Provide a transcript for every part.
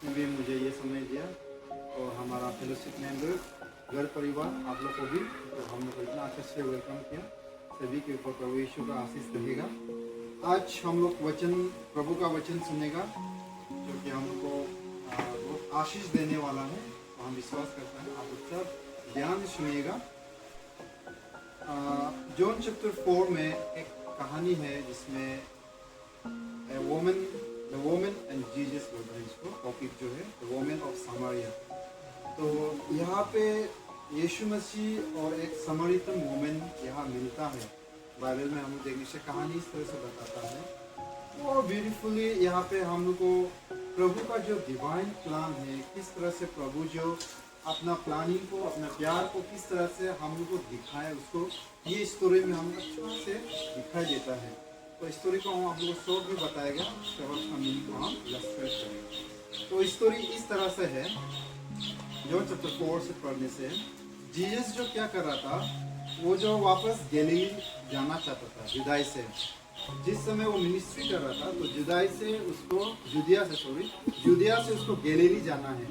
आपने भी मुझे ये समय दिया और हमारा फेलोशिप मेंबर घर परिवार आप लोग को भी तो हम लोग को इतना अच्छे से वेलकम किया। सभी के ऊपर प्रभु यीशु का आशीष रहेगा। आज हम लोग वचन प्रभु का वचन सुनेगा जो कि हम लोग को बहुत आशीष देने वाला है। तो हम विश्वास करते हैं आप लोग सब ध्यान से सुनिएगा। जॉन चैप्टर 4 में एक कहानी है जिसमें द वोमन एंड जीसस बोलते हैं इसको। टॉपिक जो है द वोमन ऑफ समारिया। तो यहाँ पे यीशु मसीह और एक समरितन वोमन यहाँ मिलता है। बाइबल में हम देखने से कहानी इस तरह से बताता है और ब्यूटीफुली यहाँ पे हम लोग को प्रभु का जो डिवाइन प्लान है, किस तरह से प्रभु जो अपना प्लानिंग को, अपना प्यार को किस तरह से हम लोग को दिखाए, उसको ये स्टोरी में हम अच्छा से दिखाई देता है। तो स्टोरी को हम आप लोगों को शॉर्ट में बताएगा, उसके बाद उसका मीनिंग को हम इलस्ट्रेट करेंगे। तो स्टोरी इस तरह से है, जॉन चैप्टर 4 से पढ़ने से जीसस जो क्या कर रहा था, वो जो वापस गलील जाना चाहता था जुदाई से। जिस समय वो मिनिस्ट्री कर रहा था तो जुदाई से उसको जुदिया से उसको गलीली जाना है।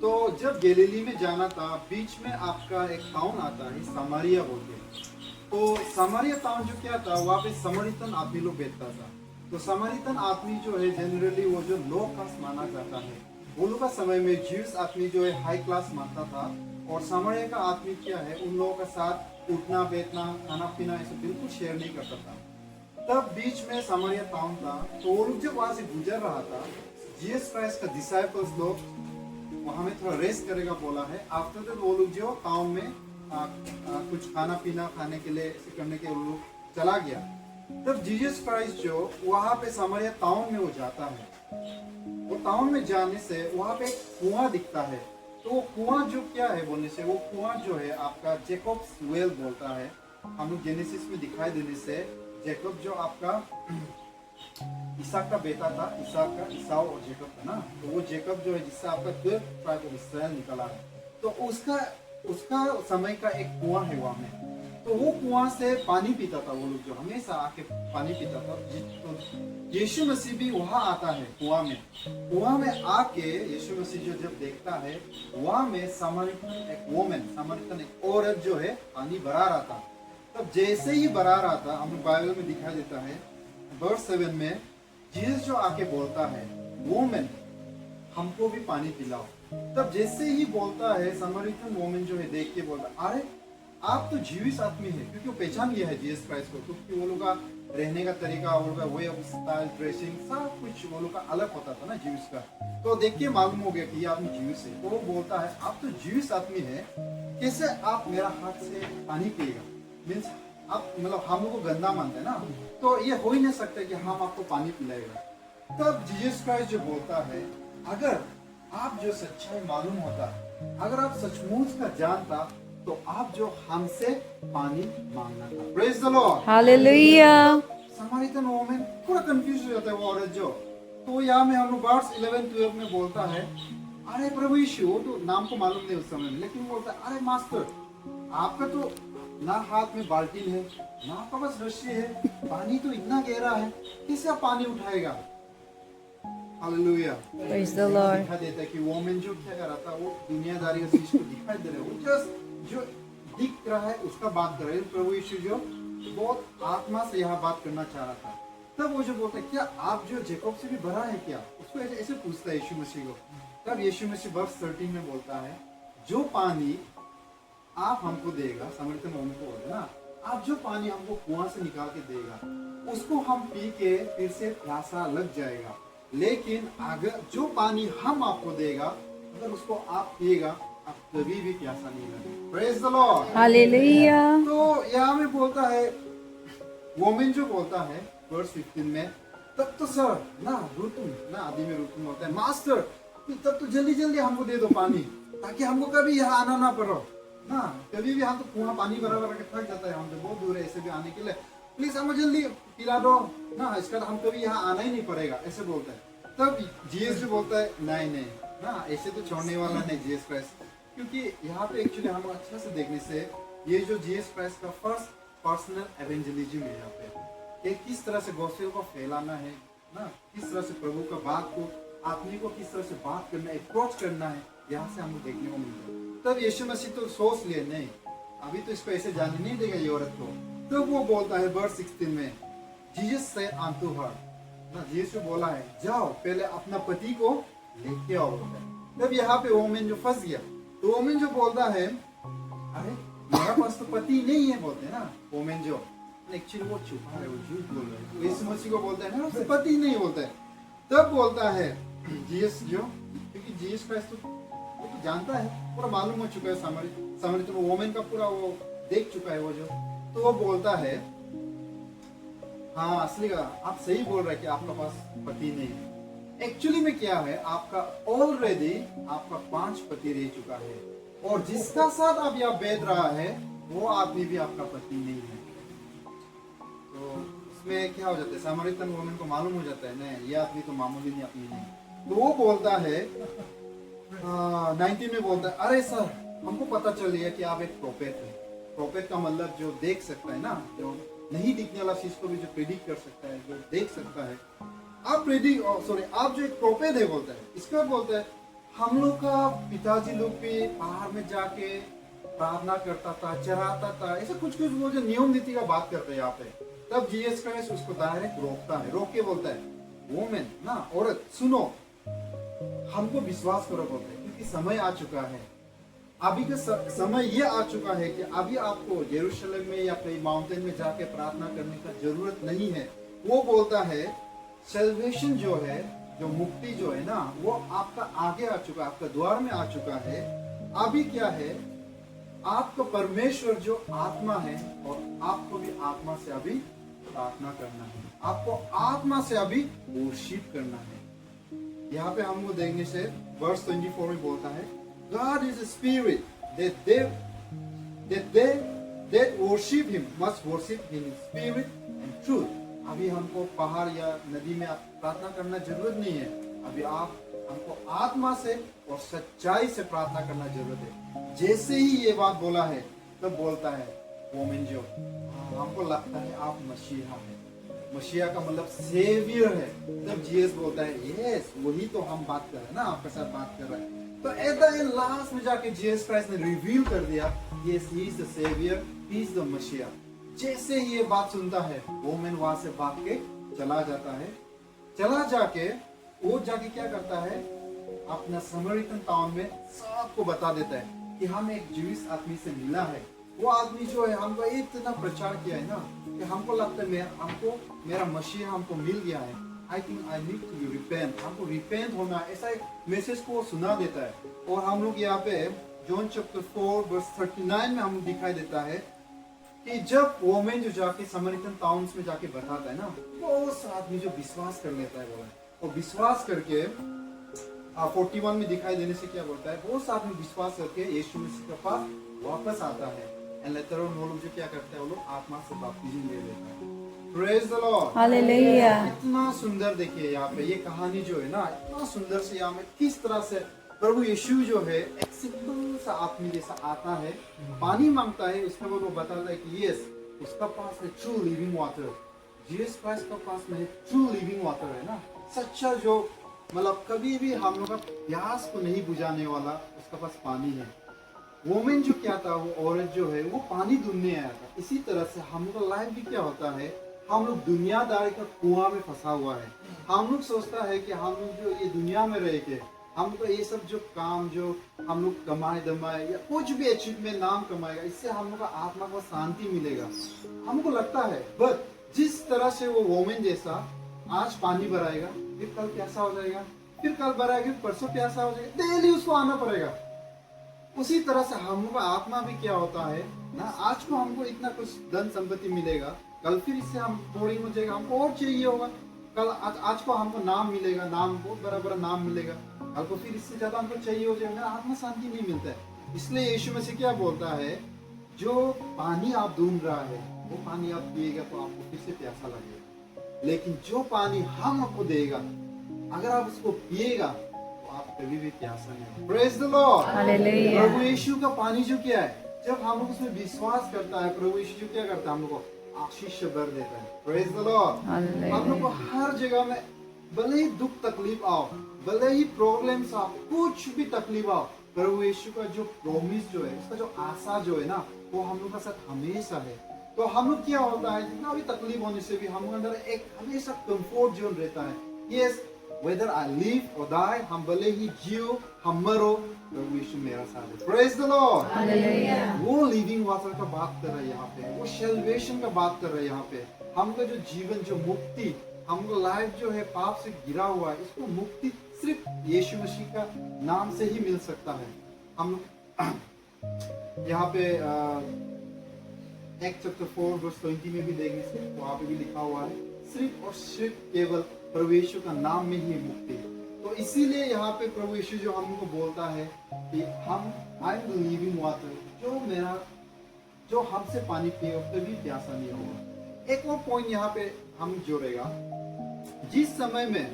तो जब गलीली में जाना था, बीच में आपका एक टाउन आता है समारिया बोलते हैं। तो समारिया टाउन जो क्या था, वहाँ पे समरितन आदमी लोग बैठता था। तो समरितन आदमी जो है जनरली वो जो लो क्लास माना जाता है। वो लोग का समय में ज्यूस आदमी जो है हाई क्लास मानता था और समारिया का आदमी क्या है, उन लोगों के साथ उठना बैठना खाना पीना ऐसे बिल्कुल शेयर नहीं करता था। तब बीच में समारिया टाउन था। तो वो लोग जब वहां से गुजर रहा था, जीसस क्राइस्ट का डिसाइपल्स लोग वहां में थोड़ा रेस्ट करेगा बोला है। आफ्टर दैट वो लोग जो टाउन में कुछ खाना पीना खाने के लिए ऐसे करने के वो लोग चला गया। तब जीसस क्राइस्ट जो वहां पे समारिया टाउन में वो जाता है। वो टाउन में जाने से वहां पे एक कुआं दिखता है। तो वो कुआं जो क्या है बोलने से, वो कुआं जो है आपका जेकब्स वेल बोलता है। हम लोग जेनेसिस में दिखाई देने से जेकब जो आपका इसाक का बेटा था, इसाऊ और जेकब था ना। तो वो जेकब जो है जिससे आपका 12 ट्राइब ऑफ इस्राएल निकला है। तो उसका समय का एक कुआं है वहां में। तो वो कुआं से पानी पीता था वो लोग, जो हमेशा आके पानी पीता था। तो यीशु मसीह भी वहां आता है कुआं में आके यीशु मसीह जो जब देखता है, वहां में समरितन एक औरत जो है पानी भरा रहा था। तब जैसे ही भरा रहा था, हमें बाइबल में दिखाई देता है वर्स 7 में जीसस जो आके बोलता है, वोमन हमको भी पानी पिलाओ। तब जैसे ही बोलता है, समरितन वोमन जो है देख के बोलता, अरे आप तो जीविस आदमी है, क्योंकि वो पहचान लिया है जीसस क्राइस्ट को। क्योंकि वो लोग का रहने का तरीका, वो लोग का वे ऑफ स्टाइल, ड्रेसिंग सब कुछ वो लोग का अलग होता था ना जीविस का। तो देख के मालूम हो गया कि ये आदमी जीविस है। तो वो बोलता है, आप तो जीविस आदमी है, कैसे आप मेरा हाथ से पानी पिएगा? मीन्स आप मतलब हम लोग को गंदा मानते हैं ना, तो ये हो ही नहीं सकता कि हम आपको पानी पिलाएगा। तब जीसस क्राइस्ट जो बोलता है, अगर आप जो सच्चाई मालूम होता, अगर आप सचमुच का जानता, तो आप जो हमसे पानी मांगना था। Praise the Lord, hallelujah. Samaritan woman पूरा कंफ्यूज हो जाता है वो औरत जो। तो यहाँ में हम लोग वर्स 11-12 में बोलता है, अरे प्रभु यीशु, वो तो नाम को मालूम नहीं उस समय में, लेकिन बोलता है, अरे मास्टर, आपका तो ना हाथ में बाल्टी है, ना आपका पास रस्सी है, पानी तो इतना गहरा है, कैसे आप पानी उठाएगा? हालेलुया। Praise the Lord. दिखा देता है कि वोमन जो क्या कर रहा था, वो दुनियादारी का चीज को दिखाई दे रहा है। वो जस्ट जो दिख रहा है उसका बात कर रहे हैं। प्रभु यीशु जो बहुत आत्मा से यहाँ बात करना चाह रहा था। तब वो जो बोलता है, क्या आप जो जेकब से भी भरा है क्या? उसको ऐसे पूछता है यीशु मसीह को। तब यीशु मसीह वर्स 13 में बोलता है, जो पानी आप हमको देगा, समरितन वोमन को बोलते ना, आप जो पानी हमको कुआं से निकाल के देगा, उसको हम पी के फिर से प्यासा लग जाएगा। लेकिन अगर जो पानी हम आपको देगा, अगर उसको आप पिएगा, आप कभी भी प्यासा नहीं लगेगा। Praise the Lord, hallelujah. तो यहाँ में बोलता है, वोमेन जो बोलता है वर्स 15 में, तब तो सर ना रुतुम ना आदि में रुतुम होता है, मास्टर तब तो जल्दी जल्दी हमको दे दो पानी, ताकि हमको कभी यहाँ आना ना पड़ो ना। कभी भी हम तो कुआं पानी भरा भरा के थक जाता है, हम तो बहुत दूर है ऐसे भी आने के लिए, प्लीज हमको जल्दी पिला दो ना, इसका हम कभी यहाँ आना ही नहीं पड़ेगा, ऐसे बोलता है। तब जीएस जो बोलता है, नहीं ना, ऐसे तो छोड़ने वाला नहीं जीएस क्राइस्ट। क्योंकि यहाँ पे एक्चुअली हम अच्छा से देखने से ये जो जीएस क्राइस्ट का फर्स्ट पर्सनल एवेंजलिज्म है यहाँ पे, किस तरह से गॉस्पेल को फैलाना है ना, किस तरह से प्रभु का बात को आदमी को किस तरह से बात करना है, अप्रोच करना है, यहाँ से हमको देखने को मिलता है। तब यीशु मसीह तो सोच लिए नहीं, अभी तो इसको ऐसे जाने नहीं देगा ये औरत को। तब वो बोलता है वर्स 16 में, जीसस सेड अनटू हर, ना यीशु बोला है जाओ पहले अपना पति को लेके आओ बोलता है। तब यहाँ पे वोमेन जो फंस गया, तो वोमेन जो बोलता है अरे मेरा पास तो पति नहीं है बोलते हैं ना वोमेन जो, एक्चुअली वो छुपा है, वो झूठ बोल रहा है। यीशु मसीह को बोलता है ना उससे पति नहीं बोलता है। तब बोलता है जीसस जो, क्योंकि जीसस क्राइस्ट तो वो तो जानता है, पूरा मालूम हो चुका है, सामरी तो वोमेन का पूरा वो देख चुका है वो जो। तो वो बोलता है हाँ असली का आप सही बोल रहे हैं कि आपका पास पति नहीं है। एक्चुअली में क्या है, आपका ऑलरेडी आपका 5 पति रह चुका है, और जिसका साथ आप यहाँ बैठ रहा है वो आदमी भी आपका पति नहीं है। तो इसमें क्या हो जाता है, सामरितन वोमेन को मालूम हो जाता है नहीं ये आदमी तो मामूली नहीं आदमी नहीं। तो वो बोलता है 19 में बोलता है अरे सर हमको पता चल गया कि आप एक प्रोफेट है। प्रोफेट का मतलब जो देख सकता है ना, जो नहीं दिखने वाला चीज को भी जो प्रेडिक्ट कर सकता है, जो देख सकता है। आप जो एक प्रोफेट है बोलता है। इसके बाद बोलता है हम लोग का पिताजी लोग भी पहाड़ में जाके प्रार्थना करता था, चराता था, ऐसा कुछ कुछ वो जो नियम नीति का बात करते हैं यहाँ पे। तब जीसस क्राइस्ट उसको डायरेक्ट रोकता है, रोक के बोलता है वोमेन ना औरत सुनो, हमको विश्वास करो बोलते हैं, क्योंकि समय आ चुका है। अभी का समय ये आ चुका है कि अभी आपको यरूशलेम में या कोई माउंटेन में जाके प्रार्थना करने का जरूरत नहीं है। वो बोलता है सेल्वेशन जो है, जो मुक्ति जो है ना, वो आपका आगे आ चुका है, आपका द्वार में आ चुका है। अभी क्या है, आपका परमेश्वर जो आत्मा है, और आपको भी आत्मा से अभी प्रार्थना करना है, आपको आत्मा से अभी वर्शिप करना है। यहाँ पे हमको देखने से वर्स 24 में बोलता है God is a spirit, that they that worship him must worship him in spirit and truth. अभी हमको पहाड़ या नदी में प्रार्थना करना जरूरत नहीं है, अभी हमको आत्मा से और सच्चाई से प्रार्थना करना जरूरत है। जैसे ही ये बात बोला है तब बोलता है वोमेन जो, हमको लगता है आप मसीहा है। मसीहा का मतलब सेवियर है। तब जीसस बोलता है यस वही तो हम बात कर रहे हैं ना, आपके साथ बात कर रहे हैं। तो एट द एंड लास्ट में जाके जीसस क्राइस्ट ने रिवील कर दिया yes he is the saviour, he is the मसीहा। जैसे ही ये बात सुनता है वोमेन वहां से भाग के चला जाता है। चला जाके वो जाके क्या करता है, अपना समरितन टाउन में सबको बता देता है कि हम एक ज्यूइश आदमी से मिला है। वो आदमी जो है हमको इतना प्रचार किया है ना कि हमको लगता है मेरा मसीहा हमको मिल गया है। I think I need to repent, हमको रिपेंट होना, ऐसा एक मैसेज को सुना देता है। और हम लोग यहाँ पे जॉन चैप्टर 4 वर्स 39 में हम दिखाई देता है कि जब वोमेन जो जाके समरितन टाउन्स में जाके बताता है ना, बहुत सा आदमी जो विश्वास कर लेता है बोला, और विश्वास करके 41 में दिखाई देने से क्या बोलता है, बहुत सा आदमी विश्वास करके यीशु मसीह के पास वापस आता है। एंड लेटर ऑन वो लोग जो क्या करते हैं, वो लोग आत्मा से बपतिस्म ले लेते हैं। Praise the Lord, hallelujah. इतना सुंदर देखिए यहाँ पे ये कहानी जो है ना, इतना सुंदर से यहाँ में किस तरह से प्रभु यीशु जो है एक सिंपल सा आदमी जैसा आता है, पानी मांगता है, उसके बाद वो बताता है कि यस उसका पास है true living water. Jesus Christ का पास में ट्रू लिविंग वाटर है ना, सच्चा जो मतलब कभी भी हम लोग का प्यास को नहीं बुझाने वाला, उसका पास पानी है। वोमेन जो क्या था, वो औरत जो है वो पानी ढूंढने आया था। इसी तरह से हम लोग का लाइफ भी क्या होता है, हम लोग दुनियादारी का कुआं में फंसा हुआ है। हम लोग सोचता है कि हम लोग जो ये दुनिया में रह के हम तो ये सब जो काम जो हम लोग कमाए दमाए या कुछ भी अचीवमेंट नाम कमाएगा, इससे हम लोग का आत्मा को शांति मिलेगा, हमको लगता है। बट जिस तरह से वो वोमेन जैसा आज पानी भराएगा, फिर कल प्यासा हो जाएगा, फिर कल भराएगा, परसों प्यासा हो जाएगा, डेली उसको आना पड़ेगा। उसी तरह से हम लोग का आत्मा भी क्या होता है ना, आज को हमको इतना कुछ धन संपत्ति मिलेगा, कल फिर इससे हम बोरिंग हो जाएगा, हमको और चाहिए होगा। कल आज को हमको नाम मिलेगा, नाम बहुत बड़ा बड़ा नाम मिलेगा, कल को फिर इससे ज्यादा हमको चाहिए हो जाएगा, आत्मा शांति नहीं मिलता है। इसलिए यीशु मसीह क्या बोलता है, जो पानी आप ढूंढ रहा है वो पानी आप पिएगा तो आपको फिर से प्यासा लगेगा, लेकिन जो पानी हम आपको देगा अगर आप उसको पिएगा तो आप कभी भी प्यासा नहीं। Praise the Lord, hallelujah. प्रभु यीशु का पानी जो क्या है, जब हम लोग उसमें विश्वास करता है, प्रभु यीशु जो क्या करता है, हम लोग को आशीष से भर देता है। Praise the Lord. हम लोग को हर जगह में भले ही दुख तकलीफ आओ, भले ही प्रॉब्लम्स आप कुछ भी तकलीफ आओ, प्रभु यीशु का जो प्रॉमिस जो है, उसका जो आशा जो है ना, वो हम लोग का साथ हमेशा है। तो हम लोग क्या होता है, जितना भी तकलीफ होने से भी हम अंदर एक हमेशा कंफर्ट जोन रहता है। यस, वेदर आई लिव और डाई, हम भले ही जियो हम मरो, प्रभु यीशु मेरा साथ है। Praise the Lord. Hallelujah. वो लिविंग वाटर का बात कर रहे हैं यहाँ पे, वो सेल्वेशन का बात कर रहे हैं यहाँ पे। हमका जो जीवन, जो मुक्ति, हमको लाइफ जो है पाप से गिरा हुआ है, इसको मुक्ति सिर्फ यीशु मसीह का नाम से ही मिल सकता है। हम लोग यहाँ पे एक्ट चैप्टर 4 वर्स 20 में भी देखेंगे, सिर्फ वहाँ पे भी लिखा हुआ है, सिर्फ और सिर्फ केवल प्रभु यीशु का नाम में ही मुक्ति। तो इसीलिए यहाँ पे प्रभु यीशु जो हमको बोलता है कि हम, I am the living water, जो हमसे पानी पिए कभी प्यासा नहीं होगा। एक और पॉइंट यहाँ पे हम जोड़ेगा, जिस समय में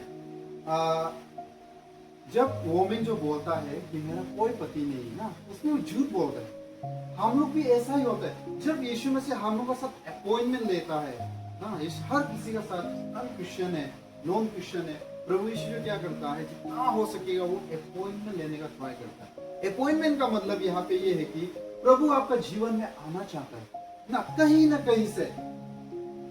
जब वोमेन जो बोलता है कि मेरा कोई पति नहीं ना, उसमें वो झूठ बोलता है। हम लोग भी ऐसा ही होता है, जब यीशु मसीह हम लोग का साथ अपॉइंटमेंट लेता है ना, हर किसी का साथ, हर क्रिश्चियन है, नॉन क्रिश्चियन है, प्रभु यीशु क्या करता है, जितना हो सकेगा वो अपॉइंटमेंट लेने का ट्राई करता है। अपॉइंटमेंट का मतलब यहाँ पे ये है कि प्रभु आपका जीवन में आना चाहता है ना कहीं से।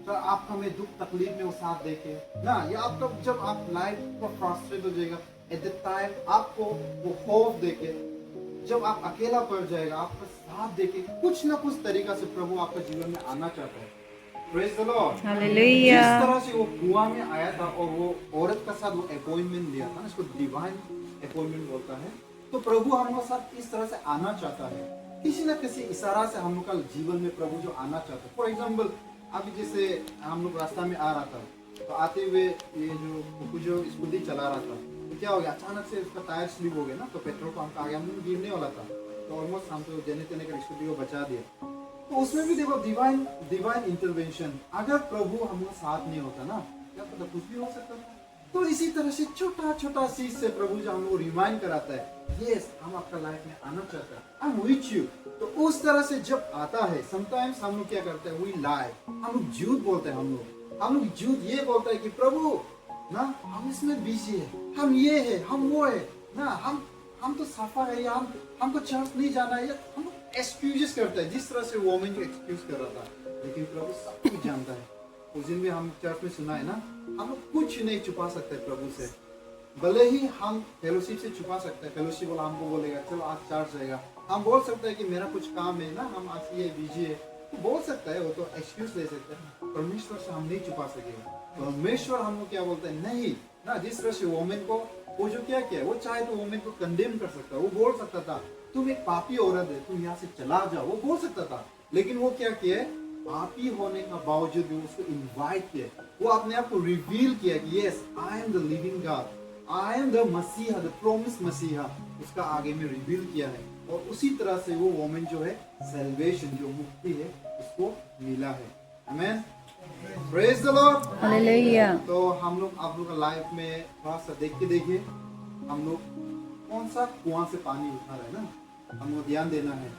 तो आपका में दुख तकलीफ में वो साथ देखे ना, या आपका जब आप लाइफ पर फ्रस्ट्रेट हो जाएगा, एट द टाइम आपको वो खौफ देके, जब आप अकेला पड़ जाएगा आपका साथ देके, कुछ ना कुछ तरीका से प्रभु आपका जीवन में आना चाहता है। Praise the Lord. Hallelujah. जिस तरह से वो कुआं में आया था और वो औरत का साथ वो अपॉइंटमेंट लिया था, इसको डिवाइन अपॉइंटमेंट बोलता है। तो प्रभु हम लोग साथ इस तरह से आना चाहता है, किसी न किसी इशारा से हम लोग का जीवन में प्रभु जो आना चाहता है। फॉर एग्जाम्पल, अभी जैसे हम लोग रास्ता में आ रहा था, तो आते हुए ये जो स्कूटी चला रहा था, तो क्या हो गया, अचानक से उसका टायर स्लिप हो गया ना, तो पेट्रोल पंप आगे हम लोग गिरने वाला था, तो ऑलमोस्ट हम तो जने तेने कर स्कूटी को बचा दिया। तो उसमें भी देखो डिवाइन इंटरवेंशन, अगर प्रभु हम लोग साथ नहीं होता ना, क्या पता कुछ भी हो सकता था। तो इसी तरह से छोटा छोटा चीज से प्रभु जो हम लोग रिमाइंड कराता है, यस हम आपका लाइफ में आना चाहता है, आई एम विथ यू। तो उस तरह से जब आता है, समटाइम्स हम लोग क्या करते हैं, वी लाई, हम लोग झूठ बोलते हैं। हम लोग झूठ ये बोलते हैं कि प्रभु ना हम इसमें बिजी है, हम ये है, हम वो है ना, हम तो सफा है, या हमको चर्च नहीं जाना है, या हम एक्सक्यूजेस करते हैं, जिस तरह से वोमेन को एक्सक्यूज कर रहा था। लेकिन प्रभु सब कुछ जानता है। उस दिन भी हम चर्च में सुना है ना, हम लोग कुछ नहीं छुपा सकते प्रभु से। भले ही हम फेलोशिप से छुपा सकते हैं, फेलोशिप वाला हमको बोलेगा चलो आज चर्च जाएगा, हम बोल सकते हैं कि मेरा कुछ काम है ना, हम आज ये बिजी है, तो बोल सकता है, वो तो एक्सक्यूज दे सकते हैं। परमेश्वर से हम नहीं छुपा सकेगा। परमेश्वर हमको क्या बोलते हैं, नहीं ना, जिस तरह से वोमेन को वो जो क्या किया, वो चाहे तो वोमेन को कंडेम कर सकता है, वो बोल सकता था तुम एक पापी औरत है, तुम यहाँ से चला जाओ, वो बोल सकता था। लेकिन वो क्या किया, पापी होने का बावजूद भी उसको इनवाइट किया, वो अपने आप को रिवील किया कि yes I am the living God, I am the मसीहा, द प्रोमिस मसीहा, उसका आगे में रिवील किया है। और उसी तरह से वो वोमेन जो है सैल्वेशन, जो मुक्ति है, उसको मिला है। आमीन, प्रेज द लॉर्ड। Hallelujah. तो हम लोग आप लोग का लाइफ में थोड़ा सा देख के देखिए, हम लोग कौन सा कुआं से पानी उठा रहे हैं ना, हम लोग ध्यान देना है।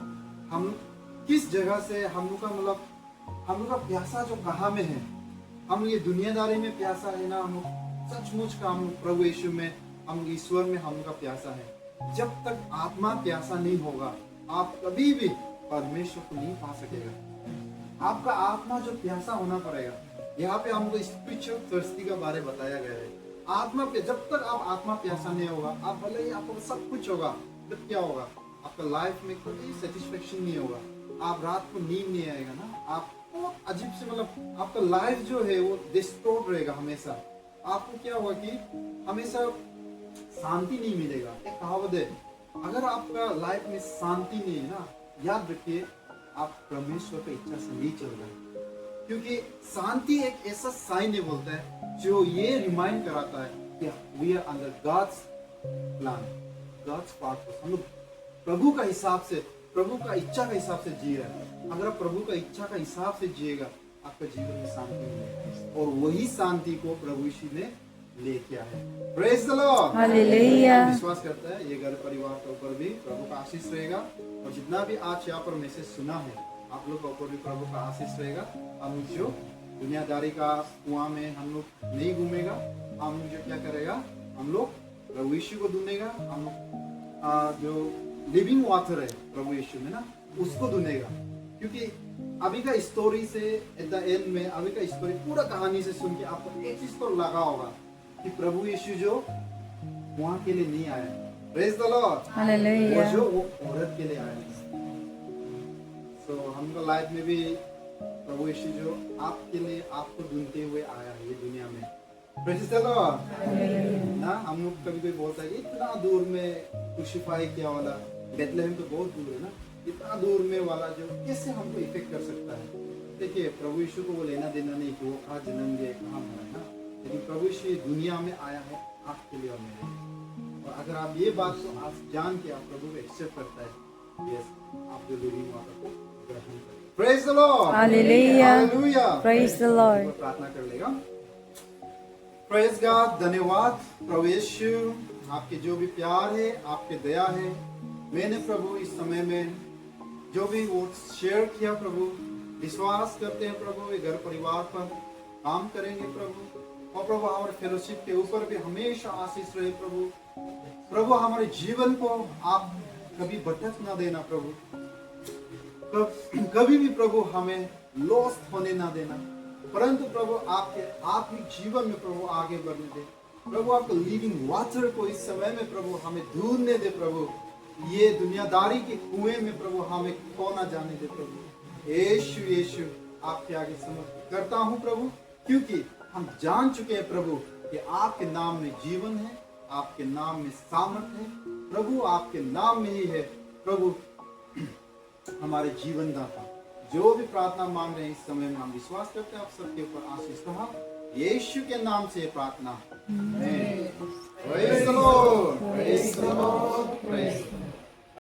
हम लोग किस जगह से, हम लोग का मतलब हम लोग का प्यासा जो कहाँ में है, हम लोग ये दुनियादारी में प्यासा है ना, हम लोग सचमुच का हम लोग प्रभु यीशु में, हम लोग ईश्वर में हम लोग का प्यासा है। जब तक आत्मा प्यासा नहीं होगा, आप कभी भी परमेश्वर को नहीं पा सकेगा। आपका आत्मा जो प्यासा होना पड़ेगा। यहाँ पे हमको स्पिरिचुअल थर्स्टी का बारे बताया गया है। आत्मा पे जब तक आप आत्मा प्यासा नहीं होगा, आप भले ही आपको सब कुछ होगा, जब क्या होगा, आपका लाइफ में कोई सेटिस्फेक्शन नहीं होगा, आप रात को नींद नहीं आएगा ना, आप बहुत अजीब से, मतलब आपका लाइफ जो है वो डिस्टर्ब रहेगा हमेशा। आपको क्या होगा कि हमेशा शांति नहीं मिलेगा। एक कहावत है, अगर आपका लाइफ में शांति नहीं है ना, याद रखिए आप परमेश्वर की इच्छा से नहीं चल रहे, क्योंकि शांति एक ऐसा साइन है, बोलता है, जो ये रिमाइंड कराता है कि we are under God's plan, God's purpose. हम लोग प्रभु का हिसाब से, प्रभु का इच्छा का हिसाब से जी रहे हैं। अगर आप प्रभु का इच्छा का हिसाब से जिएगा, आपका जीवन में शांति मिलेगी, और वही शांति को प्रभु यीशु ने ले किया है। Praise the Lord, hallelujah. विश्वास करता है ये घर परिवार के ऊपर भी प्रभु का आशीष रहेगा, और जितना भी आज यहाँ पर मैसेज सुना है, आप लोग के ऊपर भी प्रभु का आशीष रहेगा। हम जो दुनियादारी का कुआं में हम लोग नहीं घूमेगा, हम जो क्या करेगा, हम लोग प्रभु यीशु को ढूंढेगा, हम जो लिविंग वाटर है प्रभु यीशु में ना, उसको ढूंढेगा। क्योंकि अभी का स्टोरी से एट द एंड में, अभी का स्टोरी पूरा कहानी से सुन के आपको एक चीज तो लगा होगा कि प्रभु यीशु जो वहां के लिए नहीं आया, प्रेज द लॉर्ड, हालेलुया। वो औरत के लिए आया है। तो हमको लाइफ में भी प्रभु यीशु जो आपके लिए, आपको ढूंढते हुए आया है ये दुनिया में, प्रेज द लॉर्ड ना। हम लोग कभी कोई बोलता है कि इतना दूर में क्रूसिफाई किया वाला बेथलेहम तो बहुत दूर है ना, इतना दूर में वाला जो कैसे हमको इफेक्ट कर सकता है। देखिए प्रभु यीशु को वो लेना देना नहीं कि वो कहाँ जन्म लिया, कहाँ मरा ना, लेकिन प्रभु यीशु ये दुनिया में आया है आपके लिए और मेरे लिए। और अगर आप ये बात को आज जान के आप प्रभु को एक्सेप्ट करता है, यस, आप जो लिविंग वाटर को ग्रहण करें। Praise the Lord, hallelujah, hallelujah, praise the Lord. प्रार्थना कर लेगा। प्रेज गॉड, धन्यवाद प्रभु यीशु, आपके जो भी प्यार है, आपके दया है। मैंने प्रभु इस समय में जो भी वो शेयर किया प्रभु, विश्वास करते हैं प्रभु ये घर परिवार पर काम करेंगे प्रभु। और प्रभु हमारे फेलोशिप के ऊपर भी हमेशा आशीष रहे प्रभु। प्रभु हमारे जीवन को आप कभी भटक ना देना प्रभु, कभी भी प्रभु हमें लॉस्ट होने ना देना, परंतु प्रभु आपके आत्मिक जीवन में प्रभु आगे बढ़ने दे प्रभु। आपको लिविंग वाटर को इस समय में प्रभु हमें ढूंढने दे प्रभु, ये दुनियादारी के कुएं में प्रभु हमें खोना जाने दे प्रभु। यीशु यीशु आपके आगे समर्पित करता हूँ प्रभु, क्योंकि हम जान चुके हैं प्रभु कि आपके नाम में जीवन है, आपके नाम में सामर्थ है प्रभु, आपके नाम में ही है प्रभु हमारे जीवन दाता। जो भी प्रार्थना मांग रहे हैं इस समय में हम विश्वास करते हैं आप सबके ऊपर आशीष रहा, यीशु के नाम से प्रार्थना। Praise the Lord, praise the Lord, praise